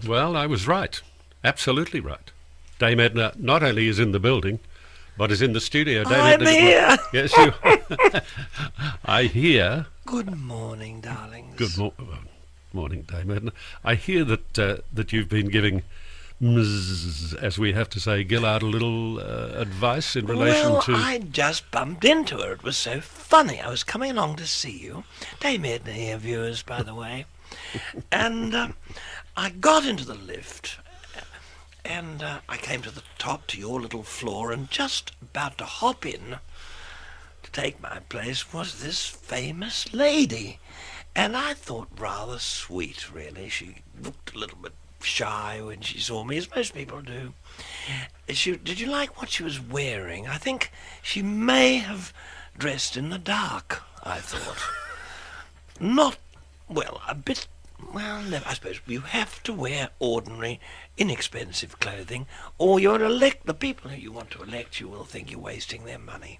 Well, I was right. Absolutely right. Dame Edna not only is in the building, but is in the studio. Dame I'm Edna, here. yes, you. I hear. Good morning, Good darlings. morning, Dame Edna. I hear that you've been giving Ms., as we have to say, Gillard a little advice in relation Well, to. I just bumped into her. It was so funny. I was coming along to see you. Dame Edna here, viewers, by the way. And I got into the lift, and I came to the top, to your little floor, and just about to hop in to take my place was this famous lady. And I thought rather sweet, really. She looked a little bit shy when she saw me, as most people do. Did you like what she was wearing? I think she may have dressed in the dark, I thought. Not, well, a bit, well, no, I suppose you have to wear ordinary, inexpensive clothing, or the people who you want to elect you will think you're wasting their money.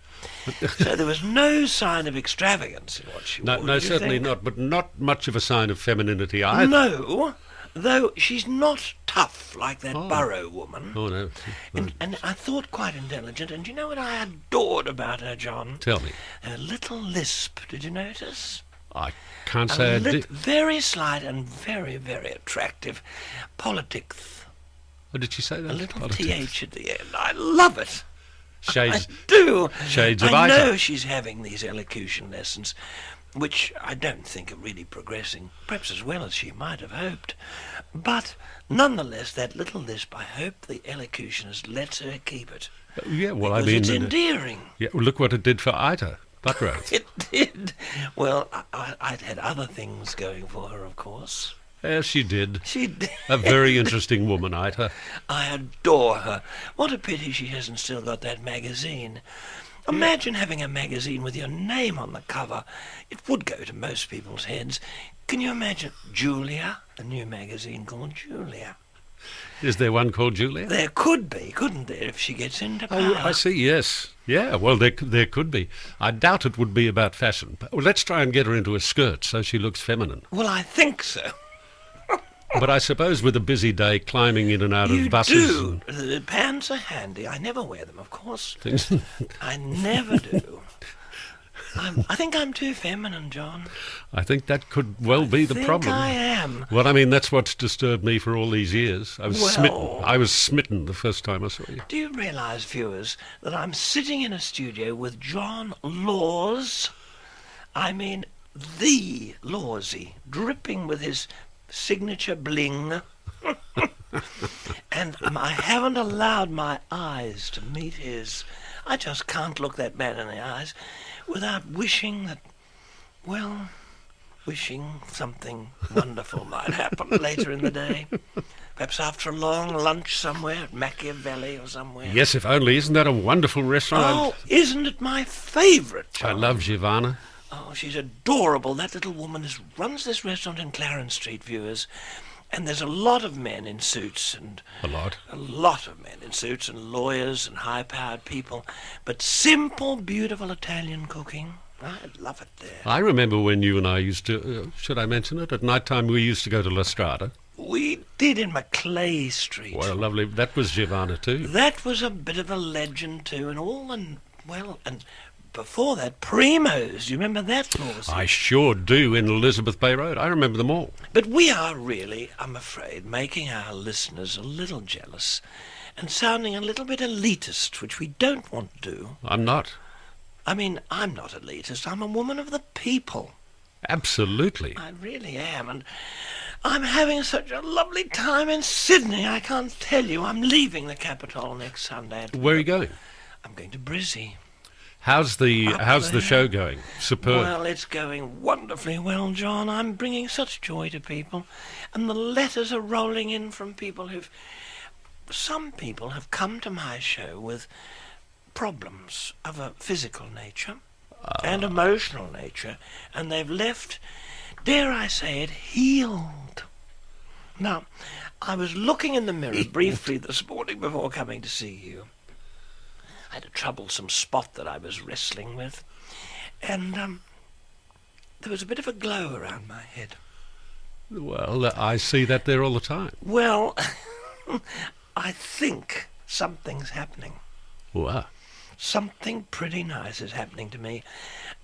So there was no sign of extravagance in what she No, wore. no, did you certainly think? not, but not much of a sign of femininity either. No, though she's not tough like that Oh. Burrow woman. Oh, no. And I thought quite intelligent. And you know what I adored about her, John? Tell me. Her little lisp. Did you notice? I can't say I did. Very slight and very, very attractive. Politics. Oh, did she say that? A little Politics. th at the end. I love it. Shades, I do. shades of I Ita. know she's having these elocution lessons, which I don't think are really progressing, perhaps as well as she might have hoped. But nonetheless, that little lisp, I hope the elocutionist lets her keep it. Yeah, well, I Because mean, it's endearing. yeah, well, look what it did for Ita Buttrose. It did. Well, I'd had other things going for her, of course. Yes, she did. She did. A very interesting woman, Ita. I adore her. What a pity she hasn't still got that magazine. Imagine having a magazine with your name on the cover. It would go to most people's heads. Can you imagine Julia? A new magazine called Julia. Is there one called Julia? There could be, couldn't there, if she gets into power? Oh, I see, yes. Yeah, well, there could be. I doubt it would be about fashion. Well, let's try and get her into a skirt so she looks feminine. Well, I think so. But I suppose with a busy day climbing in and out You of buses do. The pants are handy. I never wear them, of course. and things. I never do. I think I'm too feminine, John. I think that could well be the think problem. I am. Well, I mean, that's what's disturbed me for all these years. I was Well- smitten. I was smitten the first time I saw you. Do you realise, viewers, that I'm sitting in a studio with John Laws? I mean, the Lawsy, dripping with his signature bling. And I haven't allowed my eyes to meet his. I just can't look that man in the eyes without wishing that, well, wishing something wonderful might happen later in the day. Perhaps after a long lunch somewhere at Machiavelli or somewhere. Yes, if only. Isn't that a wonderful restaurant? Oh, isn't it my favourite, I John? love Giovanna. Oh, she's adorable. That little woman runs this restaurant in Clarence Street, viewers. And there's a lot of men in suits and A lot. a lot of men in suits and lawyers and high-powered people. But simple, beautiful Italian cooking. I love it there. I remember when you and I used to, should I mention it? At night time we used to go to La Strada. We did in Maclay Street. Well, lovely. That was Giovanna too. That was a bit of a legend too, and and before that, Primo's. You remember that, Lawsy? I sure do, in Elizabeth Bay Road. I remember them all. But we are really, I'm afraid, making our listeners a little jealous and sounding a little bit elitist, which we don't want to do. I'm not. I mean, I'm not elitist. I'm a woman of the people. Absolutely. I really am. And I'm having such a lovely time in Sydney. I can't tell you. I'm leaving the capital next Sunday. Where are you going? I'm going to Brizzy. How's the there. show going? Superb. Well, it's going wonderfully well, John. I'm bringing such joy to people. And the letters are rolling in from people some people have come to my show with problems of a physical nature and emotional nature, and they've left, dare I say it, healed. Now, I was looking in the mirror briefly this morning before coming to see you. I had a troublesome spot that I was wrestling with, and there was a bit of a glow around my head. Well, I see that there all the time. Well, I think something's happening. Wow. Something pretty nice is happening to me.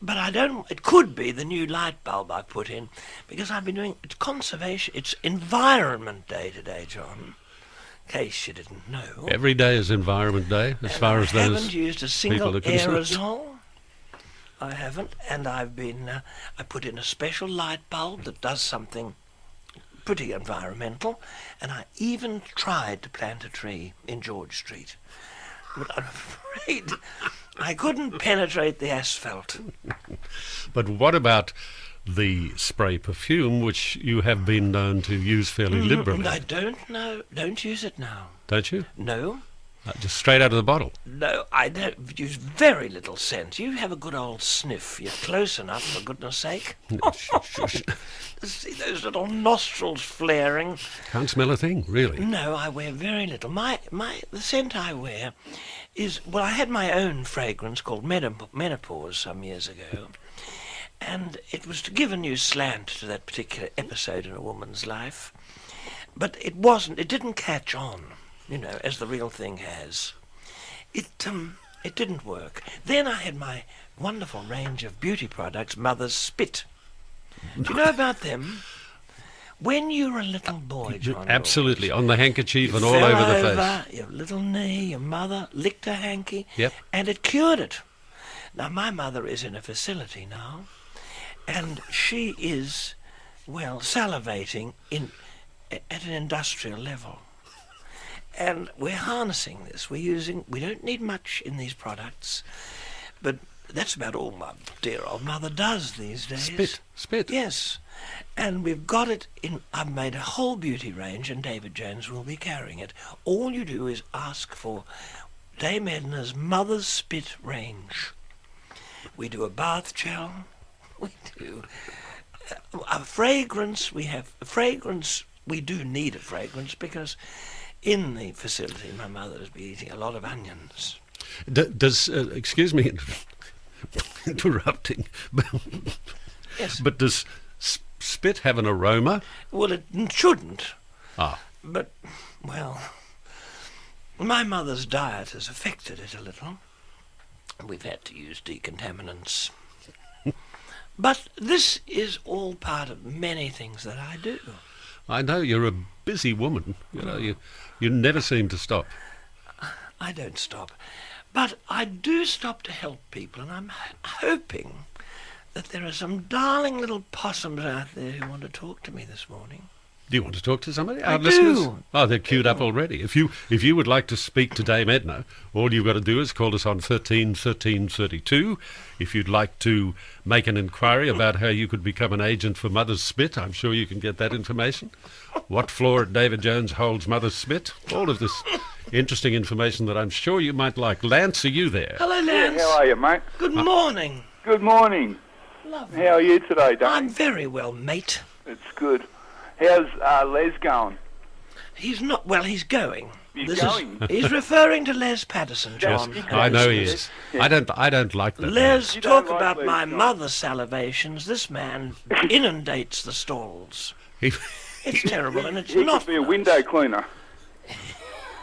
But I don't... It could be the new light bulb I put in, because I've been doing... It's conservation. It's Environment Day today, John. In case you didn't know. Every day is Environment Day, as far as I those haven't used a single people are concerned. aerosol. I haven't. And I've been... I put in a special light bulb that does something pretty environmental. And I even tried to plant a tree in George Street. But I'm afraid I couldn't penetrate the asphalt. But what about the spray perfume, which you have been known to use fairly liberally? I don't know. Don't use it now. Don't you? No. Just straight out of the bottle. No, I don't use very little scent. You have a good old sniff. You're close enough, for goodness sake. See those little nostrils flaring. Can't smell a thing, really. No, I wear very little. The scent I wear is, well, I had my own fragrance called Menopause some years ago. And it was to give a new slant to that particular episode in a woman's life. But it didn't catch on, as the real thing has. It didn't work. Then I had my wonderful range of beauty products, Mother's Spit. Do you know about them? When you were a little boy, John. Absolutely, Rawls, on the handkerchief and all fell over the over, face. Your little knee, your mother licked a hanky, Yep. and it cured it. Now, my mother is in a facility now, and she is, well, salivating at an industrial level. And we're harnessing this. We don't need much in these products, but that's about all my dear old mother does these days. Spit. Yes. And we've got it in... I've made a whole beauty range, and David Jones will be carrying it. All you do is ask for Dame Edna's Mother's Spit range. We do a bath gel. We do a fragrance. We have a fragrance. We do need a fragrance because in the facility my mother has been eating a lot of onions. Does excuse me interrupting, Yes. but does spit have an aroma? Well, it shouldn't. Ah. But, well, my mother's diet has affected it a little. We've had to use decontaminants. But this is all part of many things that I do. I know you're a busy woman. You never seem to stop. I don't stop. But I do stop to help people, and I'm hoping that there are some darling little possums out there who want to talk to me this morning. Do you want to talk to somebody? I Our do. listeners? Oh, they're queued up already. If you would like to speak to Dame Edna, all you've got to do is call us on 13 13 32. If you'd like to make an inquiry about how you could become an agent for Mother's Spit, I'm sure you can get that information. What floor at David Jones holds Mother's Spit? All of this interesting information that I'm sure you might like. Lance, are you there? Hello, Lance. Yeah, how are you, mate? Good morning. Good morning. Lovely. How are you today, Dave? I'm very well, mate. It's good. How's Les going? He's not... Well, he's going. He's going? He's referring to Les Patterson, John. Yes, I know he is. Yeah. I don't like that. Les, You talk don't like about Les, my John. mother's salivations. This man inundates the stalls. He- It's terrible, and it's He not could be a nice. window cleaner.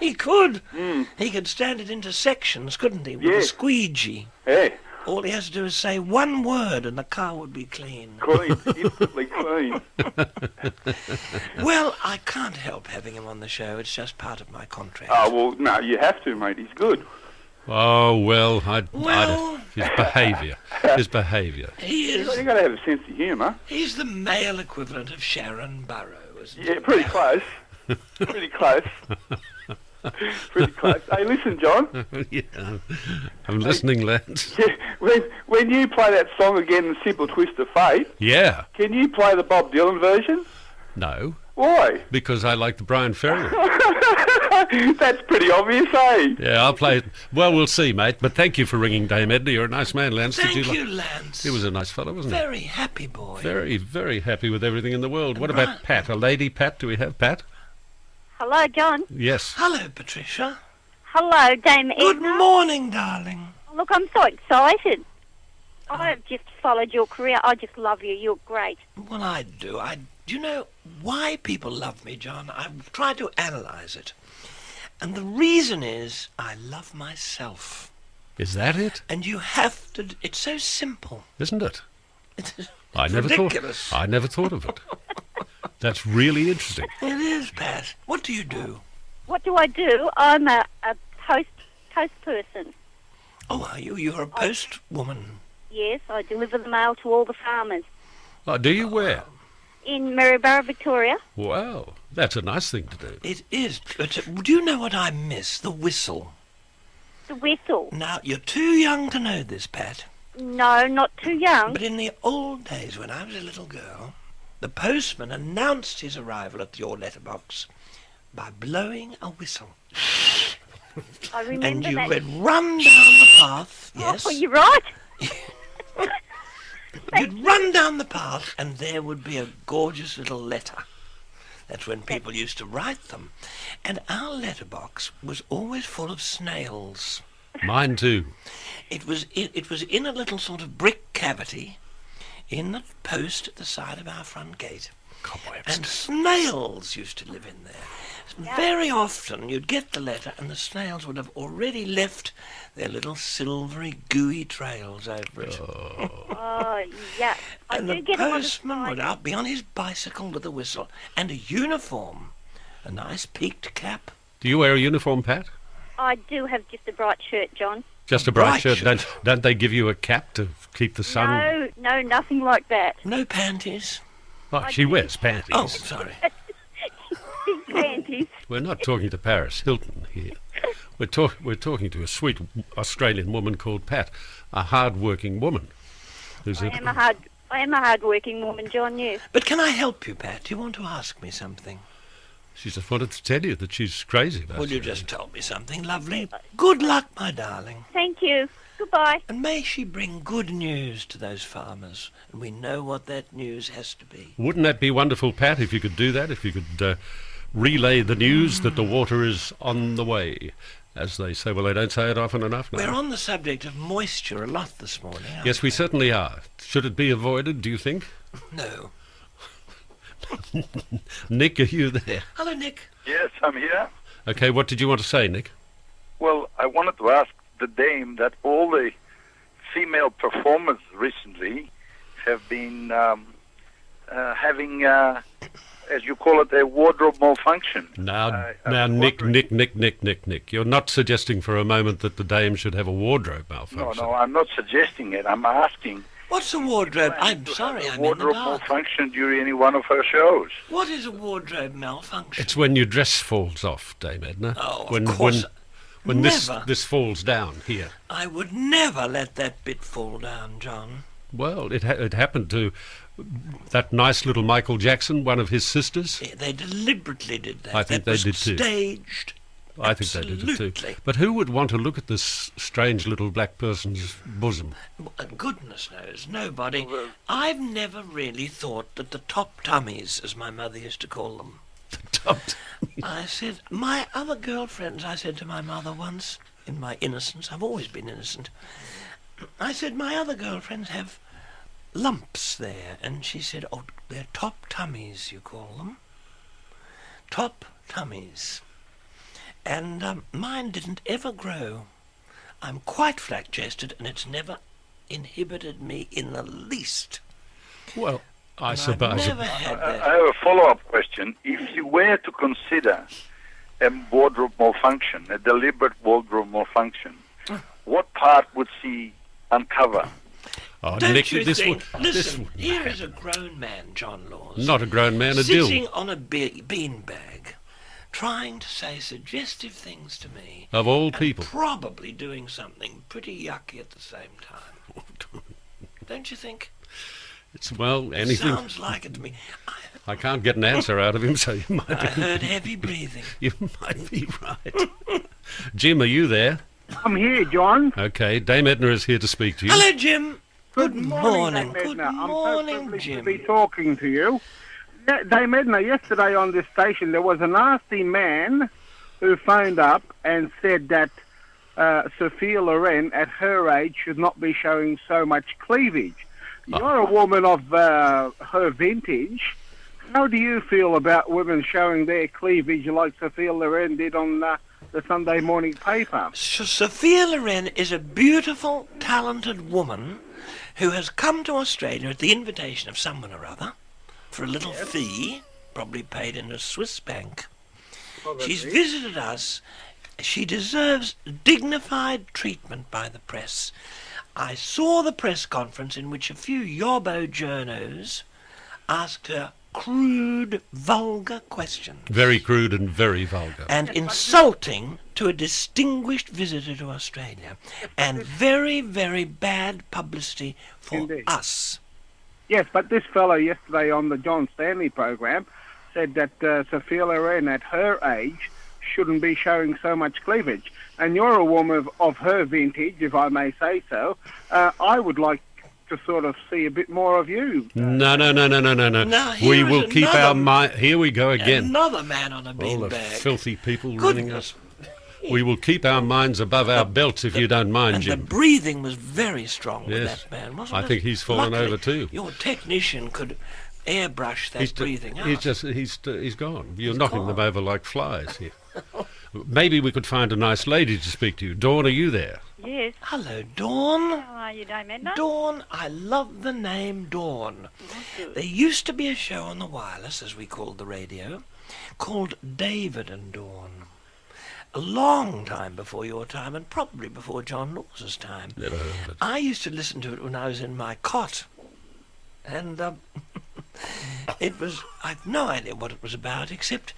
He could. He could stand it into sections, couldn't he, with Yeah. a squeegee. Yeah, All he has to do is say one word and the car would be clean. clean. Instantly clean. Well, I can't help having him on the show. It's just part of my contract. Oh, well, no, you have to, mate. He's good. Oh, well, Well- his behaviour. He You is. got to have a sense of humour. He's the male equivalent of Sharon Burrow, isn't he? Yeah, pretty close. Pretty close. Pretty close. Hey, listen, John. Yeah, I'm listening, Lance. Yeah, when you play that song again, The Simple Twist of Fate, Yeah. can you play the Bob Dylan version? No, Why? because I like the Brian Ferry. That's pretty obvious, eh? Yeah, I'll play it. Well, we'll see, mate. But thank you for ringing, Dame Edna. You're a nice man, Lance. Thank Did you, Lance. He was a nice fellow, wasn't he? very happy boy. Very, very happy with everything in the world. What Right. about Pat? A lady Pat? Do we have Pat? Hello, John. Yes. Hello, Patricia. Hello, Dame Good Edna. morning, darling. Look, I'm so excited. I've just followed your career. I just love you. You're great. Well, I do. Do you know why people love me, John? I've tried to analyse it. And the reason is I love myself. Is that it? And you have to... It's so simple. Isn't it? It's I never ridiculous. thought. I never thought of it. That's really interesting. It is, Pat. What do you do? What do I do? I'm a post person. Oh, are you? You're a post woman. Yes, I deliver the mail to all the farmers Oh, do you where? in Maryborough, Victoria. Wow, that's a nice thing to do. It is. But do you know what I miss? The whistle. The whistle. Now, you're too young to know this, Pat. No, not too young. But in the old days, when I was a little girl, the postman announced his arrival at your letterbox by blowing a whistle. I remember And you that. would run down the path, yes. Oh, you're right. You'd run down the path and there would be a gorgeous little letter. That's when people used to write them. And our letterbox was always full of snails. Mine too. It was in a little sort of brick cavity in the post at the side of our front gate. Cobwebs. And snails used to live in there. Very often you'd get the letter and the snails would have already left their little silvery gooey trails over it. Oh, yeah. I And do the get a lot of postman would spiders. out be on his bicycle with a whistle and a uniform, a nice peaked cap. Do you wear a uniform, Pat? I do have just a bright shirt, John. Just a bright Bright shirt. shirt. Don't they give you a cap to keep the sun? No, nothing like that. No panties. Oh, she wears panties. Oh, sorry. Big panties. We're not talking to Paris Hilton here. We're talking to a sweet Australian woman called Pat, a hard-working woman. Who's I am a hard-working woman, John. Yes. But can I help you, Pat? Do you want to ask me something? She just wanted to tell you that she's crazy about Will you you. just tell me something lovely? Good luck, my darling. Thank you. Goodbye. And may she bring good news to those farmers. And we know what that news has to be. Wouldn't that be wonderful, Pat, if you could do that? If you could relay the news that the water is on the way, as they say. Well, they don't say it often enough now. We're on the subject of moisture a lot this morning. aren't Yes, we certainly are. Should it be avoided, do you think? No. Nick, are you there? Hello, Nick. Yes, I'm here. Okay, what did you want to say, Nick? Well, I wanted to ask the dame that all the female performers recently have been having, as you call it, a wardrobe malfunction. Now, I was Nick, wondering- Nick, you're not suggesting for a moment that the dame should have a wardrobe No, malfunction. I'm not suggesting it. I'm asking. What's a wardrobe? I'm to sorry, have a I'm in the wardrobe dark. malfunction during any one of her shows. What is a wardrobe malfunction? It's when your dress falls off, Dame Edna. Oh, of when, course. When Never. this falls down here. I would never let that bit fall down, John. Well, it happened to that nice little Michael Jackson, one of his sisters. They deliberately did that. I think that they was did too. Staged. I think they did it too. Absolutely. But who would want to look at this strange little black person's bosom? Goodness knows, nobody. I've never really thought that the top tummies, as my mother used to call them. I said, my other girlfriends, I said to my mother once, in my innocence, I've always been innocent, I said, my other girlfriends have lumps there. And she said, oh, they're top tummies, you call them. Top tummies. And mine didn't ever grow. I'm quite flat-chested, and it's never inhibited me in the least. Well, I And suppose. I've never had I that. have a follow-up question. If you were to consider a wardrobe malfunction, a deliberate wardrobe malfunction, what part would she uncover? Oh, Don't Nick, you this think? would, Listen, this would- here is a grown man, John Laws, not a grown man, a dill. sitting on a beanbag, trying to say suggestive things to me. Of all and people. probably doing something pretty yucky at the same time. Don't you think? It's, well, anything. Sounds like it to me. I can't get an answer out of him, so you I might be, heard heavy breathing. you might be right. Jim, are you there? I'm here, John. Okay, Dame Edna is here to speak to you. Hello, Jim. Good Dame morning. Good Edna. I'm so morning, privileged to Jim. be talking to you. Dame Edna, yesterday on this station, there was a nasty man who phoned up and said that Sophia Loren, at her age, should not be showing so much cleavage. You're a woman of her vintage, How do you feel about women showing their cleavage like Sophia Loren did on the Sunday morning paper? Sophia Loren is a beautiful, talented woman who has come to Australia at the invitation of someone or other for a little fee, probably paid in a Swiss bank. She's visited us. She deserves dignified treatment by the press. I saw the press conference in which a few yobbo journos asked her crude, vulgar questions. Very crude and very vulgar. And insulting to a distinguished visitor to Australia. And very, very bad publicity for Indeed. us. Yes, but this fellow yesterday on the John Stanley program said that Sophia Loren at her age shouldn't be showing so much cleavage. And you're a woman of her vintage, if I may say so. I would like to sort of see a bit more of you. No. Now, here We is will keep another- our mind. Here we go again. Another man on a All the beanbag. filthy people running Goodness. us. We will keep our minds above our belts if you don't mind, And the Jim. breathing was very strong with Yes. that man, wasn't it? I think he's fallen Luckily, over too. Your technician could airbrush that breathing out. He's gone. You're He's knocking them over like flies here. Maybe we could find a nice lady to speak to you. Dawn, are you there? Yes. Hello, Dawn. How are you, Dame Edna? Dawn, I love the name Dawn. There used to be a show on the wireless, as we called the radio, called David and Dawn. A long time before your time, and probably before John Laws's time. Never heard of it. I used to listen to it when I was in my cot. And it was, I've no idea what it was about, except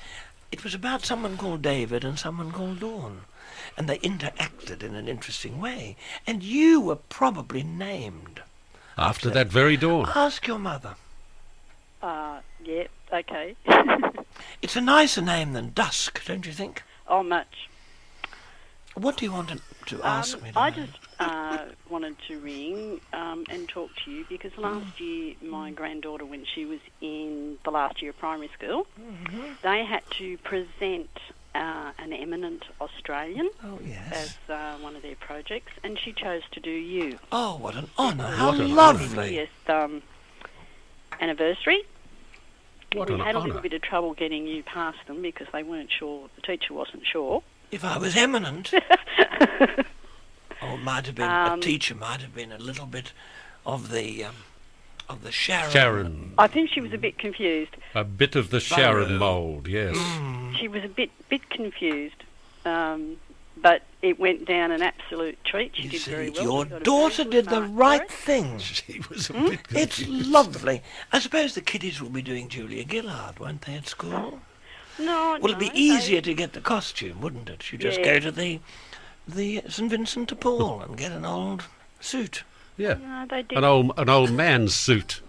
it was about someone called David and someone called Dawn. And they interacted in an interesting way. And you were probably named. After that very dawn. Ask your mother. Yeah, okay. It's a nicer name than Dusk, don't you think? Oh, much. What do you want to ask me? I tonight? just wanted to ring and talk to you because last year my granddaughter, when she was in the last year of primary school, they had to present an eminent Australian Oh, yes. as one of their projects, and she chose to do you. Oh, what an honour. How What an lovely. 50th anniversary. What We an had a honour. little bit of trouble getting you past them because they weren't sure, the teacher wasn't sure. If I was eminent, or it might have been, a teacher might have been a little bit of the Sharon. Sharon. I think she was a bit confused. A bit of the Sharon Burrow. mould, yes. She was a bit confused, but it went down an absolute treat. She You did see, very well. your She got a daughter very did good the mark for right it. thing. She was a bit It's confused. lovely. I suppose the kiddies will be doing Julia Gillard, won't they, at school? No, Well, it'd be no, easier to get the costume, wouldn't it? You just Yeah. go to the St Vincent de Paul and get an old suit. Yeah. No, they did. An old man's suit.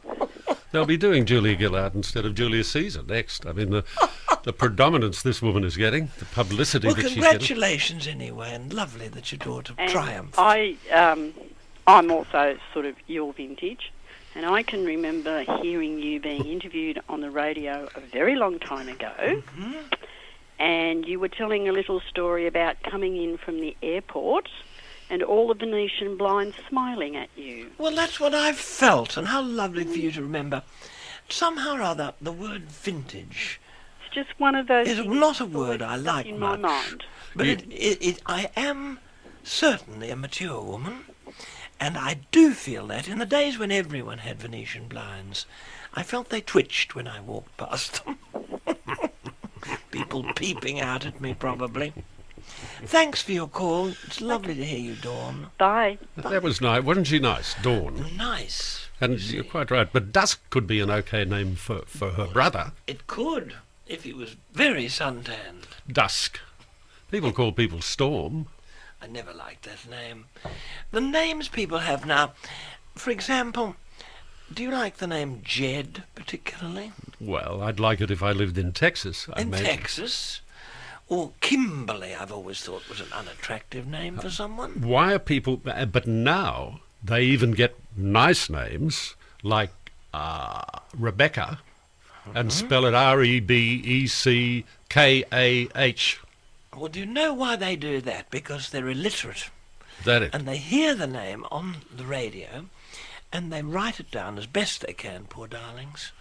They'll be doing Julia Gillard instead of Julius Caesar next. I mean, the predominance this woman is getting, the publicity Well, that she's getting. congratulations anyway, and lovely that your daughter And triumphed. I'm also sort of your vintage, and I can remember hearing you being interviewed on the radio a very long time ago, and you were telling a little story about coming in from the airport and all the Venetian blinds smiling at you. Well, that's what I've felt, and how lovely for you to remember. Somehow or other, the word vintage It's just one of those is things not a that's word always I stuck like in much. my mind. But I am certainly a mature woman, and I do feel that in the days when everyone had Venetian blinds, I felt they twitched when I walked past them. People peeping out at me, probably. Thanks for your call. It's lovely to hear you, Dawn. Bye. That was nice. Wasn't she nice? Dawn. Nice. And you're quite right. But Dusk could be an okay name for her brother. It could, if he was very suntanned. Dusk. People call people Storm. I never liked that name. The names people have now, for example, do you like the name Jed particularly? Well, I'd like it if I lived in Texas. I In imagine. Texas? Or Kimberley, I've always thought was an unattractive name for someone. Why are people... But now they even get nice names like Rebecca and spell it Rebeckah. Well, do you know why they do that? Because they're illiterate. Is that it? And they hear the name on the radio and they write it down as best they can, poor darlings.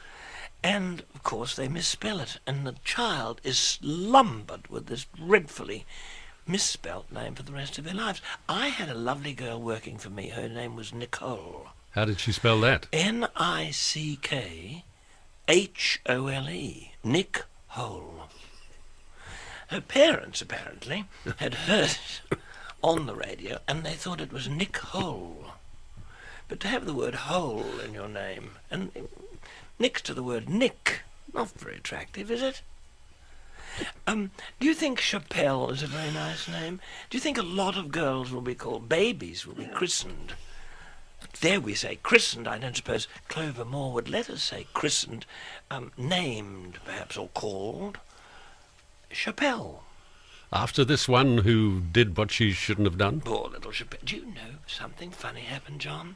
And, of course, they misspell it, and the child is slumbered with this dreadfully misspelt name for the rest of their lives. I had a lovely girl working for me. Her name was Nicole. How did she spell that? Nichole. Nick Hole. Her parents, apparently, had heard it on the radio, and they thought it was Nick Hole. But to have the word hole in your name, and next to the word Nick, not very attractive, is it? Do you think Chappelle is a very nice name? Do you think a lot of girls will be called, babies will be christened? Dare we say christened? I don't suppose Clover Moore would let us say christened, named perhaps, or called. Chappelle. After this one who did what she shouldn't have done? Poor little Chappelle. Do you know something funny happened, John?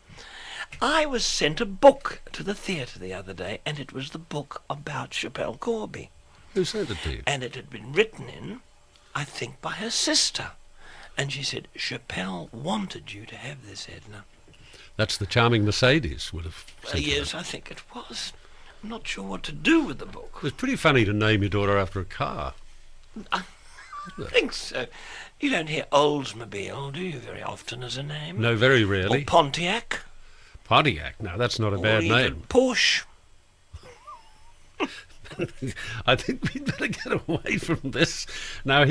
I was sent a book to the theatre the other day, and it was the book about Chappelle Corby. Who sent it to you? And it had been written in, I think, by her sister. And she said, Chappelle wanted you to have this, Edna. That's the charming Mercedes would have sent it. Yes, I think it was. I'm not sure what to do with the book. It was pretty funny to name your daughter after a car. I think so. You don't hear Oldsmobile, do you, very often as a name? No, very rarely. Or Pontiac. Pontiac, no, that's not a Or bad even name. Porsche. I think we'd better get away from this. Now,